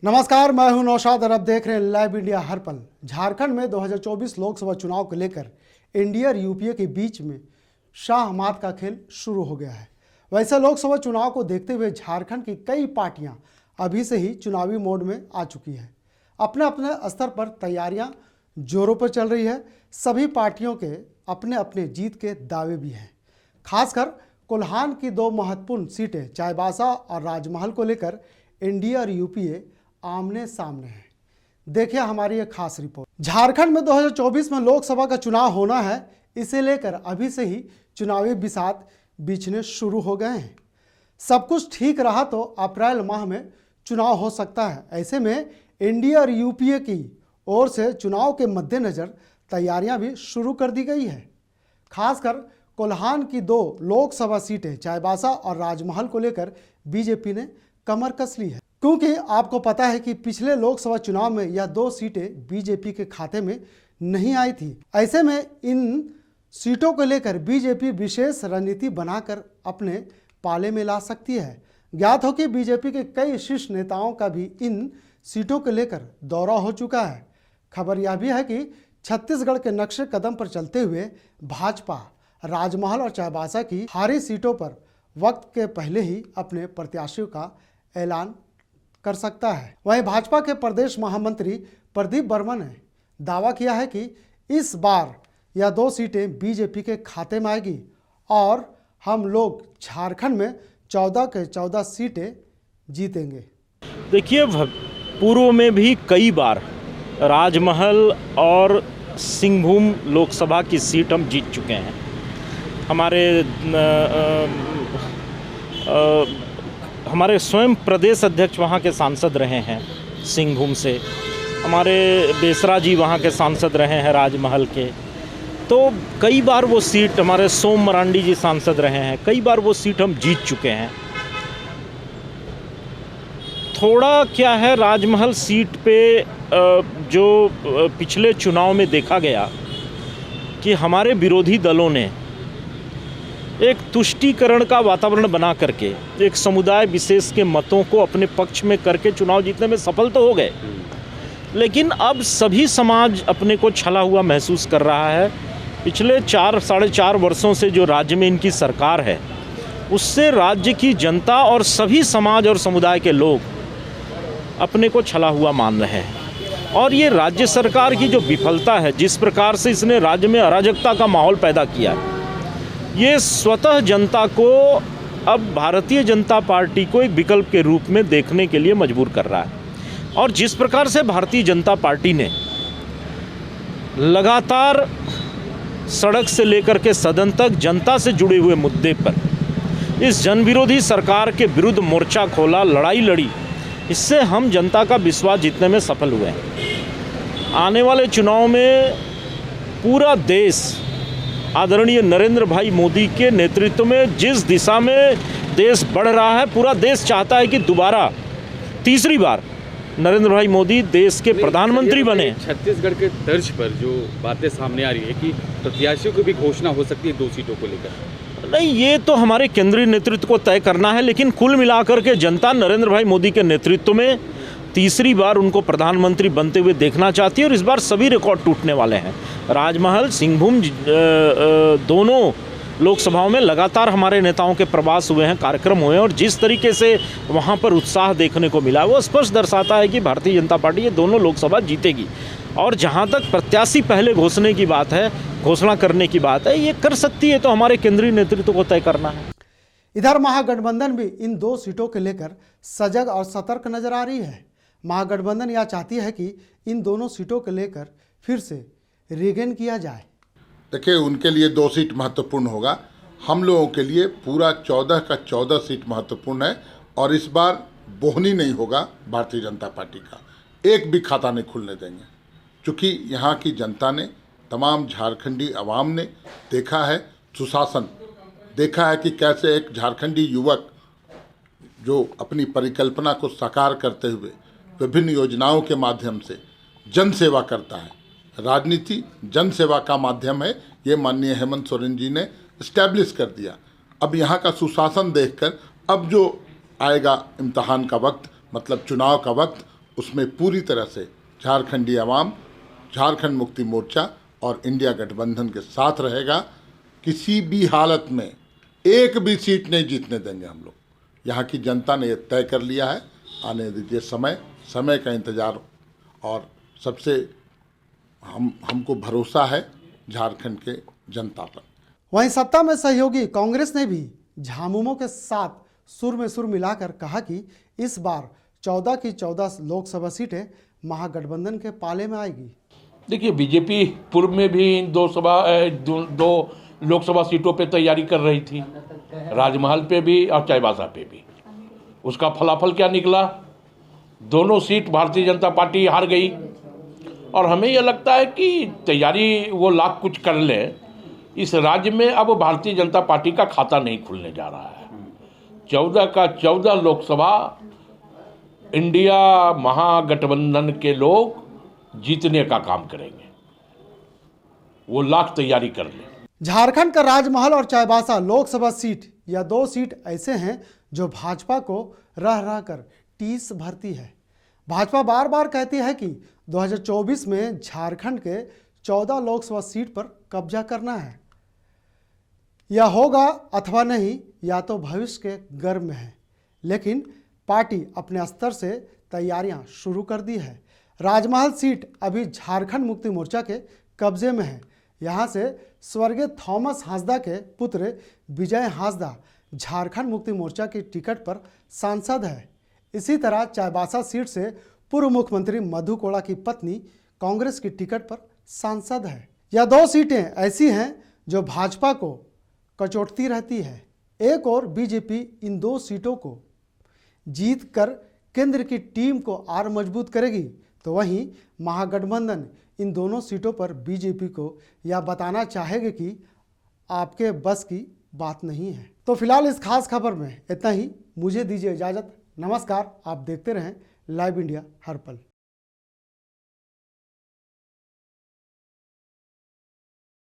नमस्कार, मैं हूं नौशाद और अब देख रहे हैं लाइव इंडिया हर पल। झारखंड में 2024 लोकसभा चुनाव को लेकर एनडीए और यूपीए के बीच में शाह मात का खेल शुरू हो गया है। वैसे लोकसभा चुनाव को देखते हुए झारखंड की कई पार्टियां अभी से ही चुनावी मोड में आ चुकी है। अपने अपने स्तर पर तैयारियां जोरों पर चल रही है। सभी पार्टियों के अपने अपने जीत के दावे भी हैं। खासकर कोल्हान की दो महत्वपूर्ण सीटें चाईबासा और राजमहल को लेकर एनडीए और यूपीए आमने सामने हैं। देखिए हमारी एक खास रिपोर्ट। झारखंड में 2024 में लोकसभा का चुनाव होना है, इसे लेकर अभी से ही चुनावी बिसात बिछने शुरू हो गए हैं। सब कुछ ठीक रहा तो अप्रैल माह में चुनाव हो सकता है। ऐसे में एनडीए और यूपीए की ओर से चुनाव के मद्देनजर तैयारियां भी शुरू कर दी गई है। खासकर कोल्हान की दो लोकसभा सीटें चाईबासा और राजमहल को लेकर बीजेपी ने कमर कस ली है, क्योंकि आपको पता है कि पिछले लोकसभा चुनाव में यह दो सीटें बीजेपी के खाते में नहीं आई थी। ऐसे में इन सीटों को लेकर बीजेपी विशेष रणनीति बनाकर अपने पाले में ला सकती है। ज्ञात हो कि बीजेपी के कई शीर्ष नेताओं का भी इन सीटों को लेकर दौरा हो चुका है। खबर यह भी है कि छत्तीसगढ़ के नक्शे कदम पर चलते हुए भाजपा राजमहल और चाईबासा की हारी सीटों पर वक्त के पहले ही अपने प्रत्याशियों का ऐलान कर सकता है। वहीं भाजपा के प्रदेश महामंत्री प्रदीप वर्मा ने दावा किया है कि इस बार यह दो सीटें बीजेपी के खाते में आएगी और हम लोग झारखंड में 14 के 14 सीटें जीतेंगे। देखिए, पूर्व में भी कई बार राजमहल और सिंहभूम लोकसभा की सीट हम जीत चुके हैं। हमारे स्वयं प्रदेश अध्यक्ष वहाँ के सांसद रहे हैं सिंहभूम से। हमारे बेसरा जी वहाँ के सांसद रहे हैं राजमहल के। तो कई बार वो सीट, हमारे सोम मरांडी जी सांसद रहे हैं, कई बार वो सीट हम जीत चुके हैं। थोड़ा क्या है, राजमहल सीट पे जो पिछले चुनाव में देखा गया कि हमारे विरोधी दलों ने एक तुष्टीकरण का वातावरण बना करके एक समुदाय विशेष के मतों को अपने पक्ष में करके चुनाव जीतने में सफल तो हो गए, लेकिन अब सभी समाज अपने को छला हुआ महसूस कर रहा है। पिछले 4-4.5 वर्षों से जो राज्य में इनकी सरकार है, उससे राज्य की जनता और सभी समाज और समुदाय के लोग अपने को छला हुआ मान रहे हैं। और ये राज्य सरकार की जो विफलता है, जिस प्रकार से इसने राज्य में अराजकता का माहौल पैदा किया है, ये स्वतः जनता को अब भारतीय जनता पार्टी को एक विकल्प के रूप में देखने के लिए मजबूर कर रहा है। और जिस प्रकार से भारतीय जनता पार्टी ने लगातार सड़क से लेकर के सदन तक जनता से जुड़े हुए मुद्दे पर इस जनविरोधी सरकार के विरुद्ध मोर्चा खोला, लड़ाई लड़ी, इससे हम जनता का विश्वास जीतने में सफल हुए हैं। आने वाले चुनाव में पूरा देश आदरणीय नरेंद्र भाई मोदी के नेतृत्व में जिस दिशा में देश बढ़ रहा है, पूरा देश चाहता है कि दोबारा तीसरी बार नरेंद्र भाई मोदी देश के प्रधानमंत्री बने। छत्तीसगढ़ के तर्ज पर जो बातें सामने आ रही है कि प्रत्याशियों की भी घोषणा हो सकती है 2 सीटों को लेकर। नहीं, ये तो हमारे केंद्रीय नेतृत्व को तय करना है, लेकिन कुल मिलाकर के जनता नरेंद्र भाई मोदी के नेतृत्व में तीसरी बार उनको प्रधानमंत्री बनते हुए देखना चाहती है। और इस बार सभी रिकॉर्ड टूटने वाले हैं। राजमहल, सिंहभूम दोनों लोकसभाओं में लगातार हमारे नेताओं के प्रवास हुए हैं, कार्यक्रम हुए हैं, और जिस तरीके से वहाँ पर उत्साह देखने को मिला वो स्पष्ट दर्शाता है कि भारतीय जनता पार्टी ये दोनों लोकसभा जीतेगी। और जहाँ तक प्रत्याशी पहले घोषणा करने की बात है, ये कर सकती है, तो हमारे केंद्रीय नेतृत्व को तय करना है। इधर महागठबंधन भी इन 2 सीटों को लेकर सजग और सतर्क नजर आ रही है। महागठबंधन यह चाहती है कि इन दोनों सीटों को लेकर फिर से रीगेन किया जाए। देखिए, उनके लिए 2 सीट महत्वपूर्ण होगा। हम लोगों के लिए पूरा 14 का 14 सीट महत्वपूर्ण है। और इस बार बोहनी नहीं होगा भारतीय जनता पार्टी का, एक भी खाता नहीं खुलने देंगे। क्योंकि यहाँ की जनता ने, तमाम झारखंडी अवाम ने देखा है सुशासन, देखा है कि कैसे एक झारखंडी युवक जो अपनी परिकल्पना को साकार करते हुए विभिन्न योजनाओं के माध्यम से जन सेवा करता है। राजनीति जन सेवा का माध्यम है, ये माननीय हेमंत सोरेन जी ने इस्टेब्लिश कर दिया। अब यहाँ का सुशासन देखकर अब जो आएगा इम्तहान का वक्त, मतलब चुनाव का वक्त, उसमें पूरी तरह से झारखंडी आवाम, झारखंड मुक्ति मोर्चा और इंडिया गठबंधन के साथ रहेगा। किसी भी हालत में एक भी सीट नहीं जीतने देंगे हम लोग। यहाँ की जनता ने ये तय कर लिया है। आने दीजिए समय का इंतज़ार, और सबसे हमको भरोसा है झारखंड के जनता पर। वहीं सत्ता में सहयोगी कांग्रेस ने भी झामुमो के साथ सुर में सुर मिलाकर कहा कि इस बार 14 की 14 लोकसभा सीटें महागठबंधन के पाले में आएगी। देखिए, बीजेपी पूर्व में भी इन दो लोकसभा सीटों पे तैयारी कर रही थी, राजमहल पे भी और चाईबासा पे भी। उसका फलाफल क्या निकला? दोनों सीट भारतीय जनता पार्टी हार गई। और हमें यह लगता है कि तैयारी वो लाख कुछ कर ले, इस राज्य में अब भारतीय जनता पार्टी का खाता नहीं खुलने जा रहा है। 14 का 14 लोकसभा इंडिया महागठबंधन के लोग जीतने का काम करेंगे, वो लाख तैयारी कर ले। झारखंड का राजमहल और चाईबासा लोकसभा सीट या 2 सीट ऐसे हैं जो भाजपा को रह रह कर टीस भरती है। भाजपा बार बार कहती है कि 2024 में झारखंड के 14 लोकसभा सीट पर कब्जा करना है। यह होगा अथवा नहीं, या तो भविष्य के गर्भ में है, लेकिन पार्टी अपने स्तर से तैयारियां शुरू कर दी है। राजमहल सीट अभी झारखंड मुक्ति मोर्चा के कब्जे में है। यहाँ से स्वर्गीय थॉमस हांसदा के पुत्र विजय हांसदा झारखंड मुक्ति मोर्चा की टिकट पर सांसद है। इसी तरह चाईबासा सीट से पूर्व मुख्यमंत्री मधु कोड़ा की पत्नी कांग्रेस की टिकट पर सांसद है। यह 2 सीटें ऐसी हैं जो भाजपा को कचोटती रहती है। एक और बीजेपी इन 2 सीटों को जीत कर केंद्र की टीम को और मजबूत करेगी, तो वहीं महागठबंधन इन दोनों सीटों पर बीजेपी को यह बताना चाहेगी कि आपके बस की बात नहीं है। तो फिलहाल इस खास खबर में इतना ही। मुझे दीजिए इजाज़त। नमस्कार। आप देखते रहें लाइव इंडिया हर पल।